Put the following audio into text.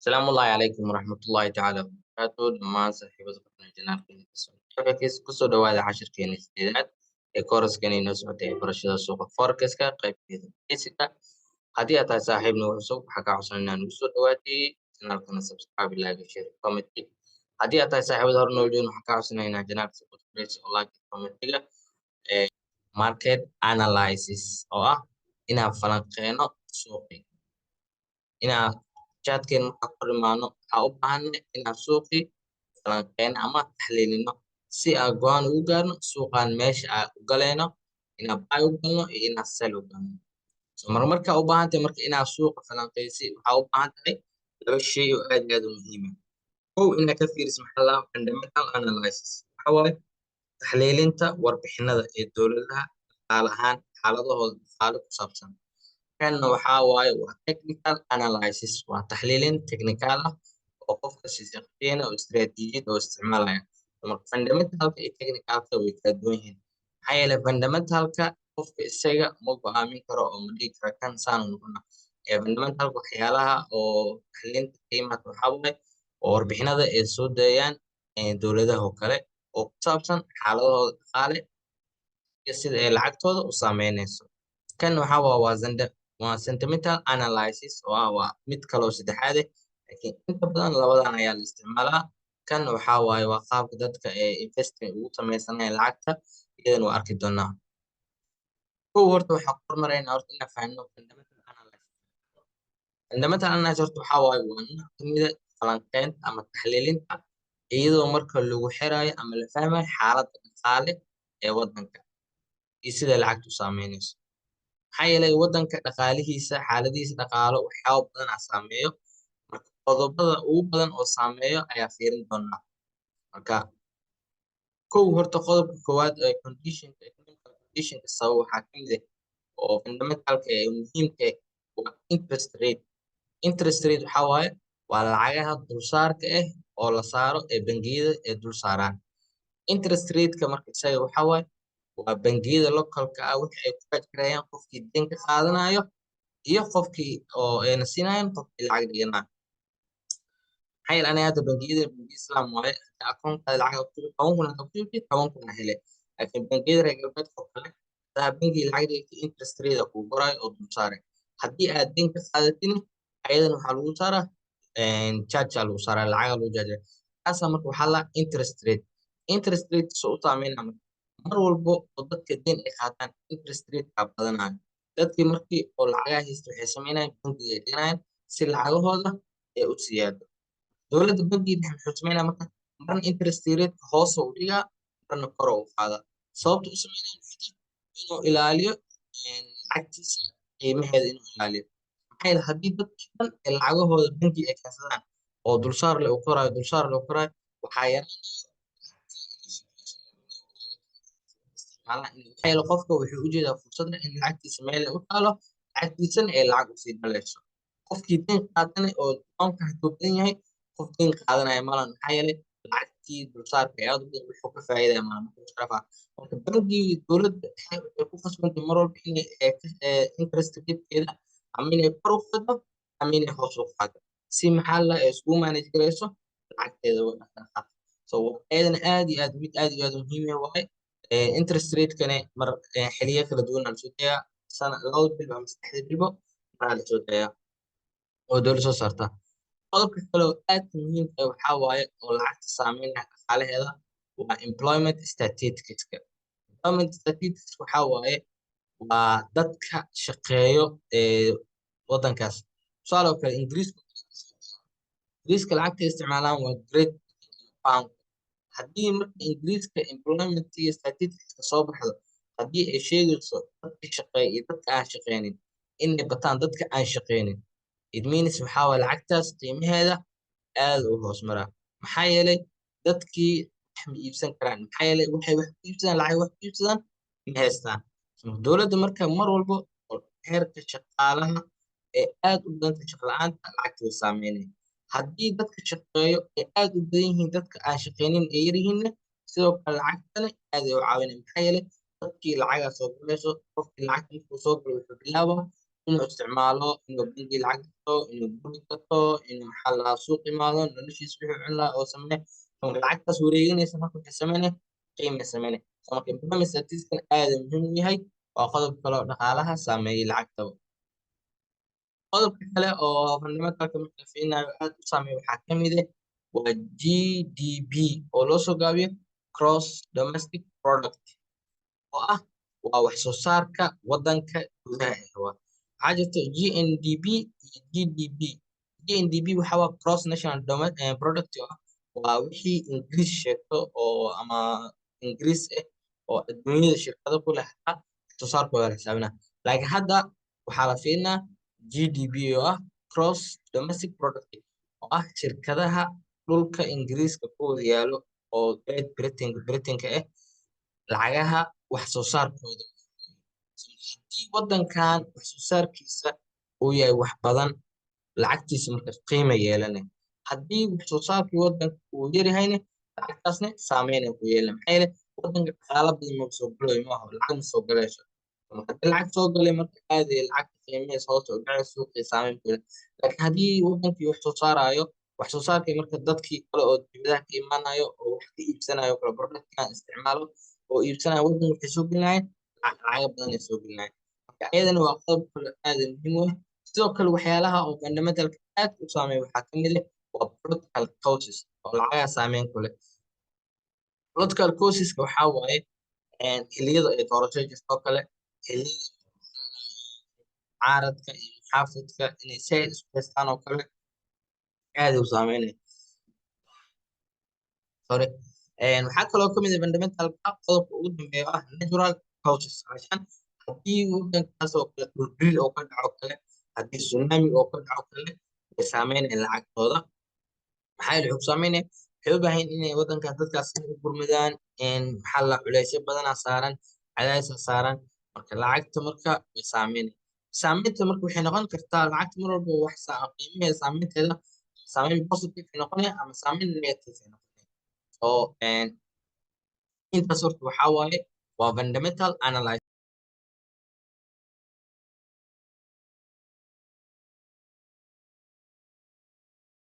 السلام الله عليكم ورحمة الله تعالى وبركاته dhammaan saaxiibada janaalkeena kusoo dhawaada cashirkeena sideedaad ee kooraskani inoo socotay ee barashada suuqa forex-ka qaybteeda basic-a haddii aad tahay saaxiib nagu cusub waxaa kaa codsan inaan ugu soo dhawaatay janaalkana subscribe like share comment haddii aad tahay saaxiibada hore noo joogin waxaa kaa codsanaya inaa janaalka subscribe oo like comment-ga ee market analysis oo ah inaan falanqeeno suuqi inaan chatkeena markaan ku imaano waxaa u baahannahay inaan suuqii falanqeeno ama taxliilino si aan go'aan ugu gaarno suuqan meesha aan u galayno inaan buy u galno iyo inaan sell u galno marmarkaa u baahan tahay marka inaad suuqa falanqeysid waxaa u baahan tahay laba shay oo aad iyo aad u muhiim ah kow inaad ka fiiriso maxaa la fundamental analysis waxaa waaye taxliilinta warbixinada ee dowladaha dhaqaale ahaan xaaladahooda dhaqaale ku saabsan kanna waxaa waaye waa technical analysis waa taxliilin technical ah oo qofka si shaqsiyan oo istiraatiijiyad oo isticmaalaya marka fundamentalka iyo technicalka way kala duwan yihiin maxaa yeelay fundamentalka qofka isaga ma go'aamin karo oo ma dhihi karo kan saan noqona fundamentalka waxyaalaha oo taxliilinta qiimaha waxaa waaye oo warbixinada ay soo dayaan dowladaha oo kale oo ku saabsan xaaladahooda dhaqaale iyo sida ay lacagtooda u saameynayso kan waxaa waa sentimental analysis oo ah waa mid kaloo saddexaad ah laakiin inta badan labadan ayaa la isticmaalaa kan waxaa waaye waa qaabka dadka ee investing ugu sameysanaya lacagta iyadan waa arki doonaa kow horta waxaa ku hormaraynaa horta inaan fahanno fundamental analysis horta waxaa waaye waa nooc kamid ah falanqeynta ama taxliilinta iyadoo marka lagu xirayo ama la fahmayo xaaladda dhaqaale ee waddanka iyo sida lacagtu u saameynayso maxaa yeelay waddanka dhaqaalihiisa xaaladihiisa dhaqaalo waxyaabo badan aa saameeyo marka qodobada ugu badan oo saameeyo ayaa fiirin doonaa marka kow horta qodobka koowaad ee conditionka sabab waxaa kamid ah oo fundamentalka ee muhiimka ah waa interest rate waxaa waaye waa lacagaha dulsaarka ah oo la saaro ee bangiyada ee dul saaraan interest rate-ka marka isaga waxaa waaye waa bangiyada localka ah wixii ay ku fajgarayaan qofkii deyn ka qaadanayo iyo qofkii oo ayna siinayaan qofkii lacag dhiganayo maxaa yeelay aniga hadda bangiyada bangiya islaam waaye akoonkaada lacag ku 10,000 hadda ku shubtid 10,000 hele laakiin bangiyada reer galbeedka oo kale hadaa bangiga lacag dhigtay interest rate kuu qorayo oo dul saaray haddii aad deyn ka qaadatin ayadan waxaa lagu saaraa charge aa lagu saaraa lacaga lagu jaaja kaasaa marka waxaa la interest rate soo u saameynaa mar walbo oo dadka deyn ay qaataan interest rate-ka badanayo dadkii markii oo lacagaha haysta waxay sameynayaan bangiga ay dhiganayaan si lacagahooda ay u siyaado dowladda bangiga dhexe muxuu sameynaya marka marna interest rate-ka hoos u dhigaa marna kor u qaadaa sababta u sameynaya inuu ilaaliyo lacagtiisa qiimaheeda inuu ilaaliyo maxaa yeelay haddii dadkii dhan ay lacagahooda bangiga ay keensadaan oo dulsaar leh uu korayo waxaa maxaa yeelay qofka wuxuu u jeedaa fursadda in lacagtiisa meel ay u taalo lacagtiisana ay lacag usii dhalayso qofkii deyn qaadanay oo loonka hadduu badan yahay qof deyn qaadanaya malan maxaa yeelay lacagtii dulsaarka ee aad u badan wuxuu ka faa'iidaya marka bangigii dowladda dhexe waxay ku khasbantay mar walba inay interest rate-keeda ama inay kor u qaado ama inay hoos u qaado si maxaa la iskugu manage garayso lacagteeda dhaqdhaqaaq so ayadana aad iyo aad mid aad iyo aad muhiim ah waaye interest rate-kane mar xiliyo kala duwan aa lasoo dayaa labada bilba ama saddexda bilbo maraa lasoo dayaa oo dowladda soo saarta qodobka kale oo aadka muhiimka ah waxaa waaye oo lacagta saameynaya dhaqaalaheeda waa employment statisticska waxaa waaye waa dadka shaqeeyo waddankaas tusaale oo kale ingiriiska lacagta isticmaalaan waa great pound haddii marka ingiriiska employment iyo statisticska soo baxdo haddii ay sheegayso dadka shaqeeya iyo dadka aan shaqeynin inay bataan dadka aan shaqeynin it means waxaa waaye lacagtaas qiimaheeda aad u hoos maraa maxaa yeelay dadkii wax ma iibsan karaan maxaa yeelay waxay wax ku iibsadaan lacag wax ku iibsadaan ma haystaan dowladda marka mar walbo oo heerka shaqaalaha ee aad u badanta shaqo la'aanta lacagta way saameynaya haddii dadka shaqeeyo ay aad u badan yihiin dadka aan shaqeynin ay yar yihiinna sidoo kale lacagtana aad ay u caawinaya maxaa yeelay dadkii lacagaa soo galayso qofkii lacagta markuu soo galo wuxuu bilaabaa inuu isticmaalo, inuu bangi lacag gato, inuu guri gato, inuu maxaa la dhahaa suuq imaado, noloshiisa wixii uu cuni lahaa oo sameeyo. Marka lacagtaas wareeganaysa marka waxay sameynaya qiimay sameynaya. Marka economic statistics aad ayuu muhiim u yahay, waa qodob kale oo dhaqaalaha saameeyay lacagtaba. qodobka kale oo fundamentalka marka la fiirinayo aad u saameeya waxaa ka mid ah waa GDP oo loo soo gaabiyo Gross Domestic Product, oo ah waa wax soo saarka wadanka gudaha ah. Waxaa jirta GNDP iyo GDP. GNDP waxaa waa Gross National Product, oo ah waa wixii Ingiriis sheegto oo ama Ingiriis ah oo adduunyada shirkado ku leh wax soo saarkooda la xisaabinaa. Laakiin hadda waxaa la fiirinaa GDP oo ah Gross Domestic Product, oo ah shirkadaha dhulka Ingiriiska ku wada yaalo oo Great Britain-ka ah lacagaha wax soo saarkooda. Haddii wadankan wax soo saarkiisa uu yahay wax badan, lacagtiisa marka qiima yeelanay. Haddii wax soo saarkii wadanka uu yarahayna, lacagtaasna saameyn ay ku yeelan. Maxaa yeelay wadanka dhaqaala badan ma soo galayo, maaha lacag ma soo galayso. Haddii lacag soo galay marka aad ay lacagta qiimaheeda hoos u dhacay, suuqii saameyn ku yeelan. Laakiin haddii wadankii wax soo saarayo, wax soo saarkii marka dadkii kale oo dibadaha ka imaanayo oo wax ka iibsanayo kala productkan isticmaalo oo iibsanayo wadanka waxay soo gelinayaan lacago badan ay soo gelinayaan. Marka ayadana waa qodob kale aad muhiim u ah. sidoo kale waxyaalaha oo fundamentalka aad u saameeya waxaa ka mid ah waa political causes oo lacagaha saameyn ku leh. Political causeska waxaa waaye xilliyada ay doorasho jirto oo kale, xilliyada mucaaradka iyo muxaafidka inay si ay isku haystaan oo kale aad u saameynaya. Sorry. waxaa kaloo ka mid ah fundamentalka qodobka ugu dambeeya oo ah natural causes. عشان haddii wadankaas oo kale dhulgariir oo ka dhaco kale, haddii tsunami oo ka dhaco kale, way saameynaya lacagtooda. maxaa yeelay wuxuu saameynaya waxay u baahan yihiin inay wadankaas dadkaas u gurmadaan, maxaa la culeysyo badanaa saaran, cadaadisa saaran. Marka lacagta marka way saameynaya. Saameynta marka waxay noqon kartaa lacagta mar walba wax qiimaheeda saameynteeda saameyn positive ay noqonaya ama saameyn negative ay noqonaya. So intaas horta waxaa waaye waa fundamental analysis.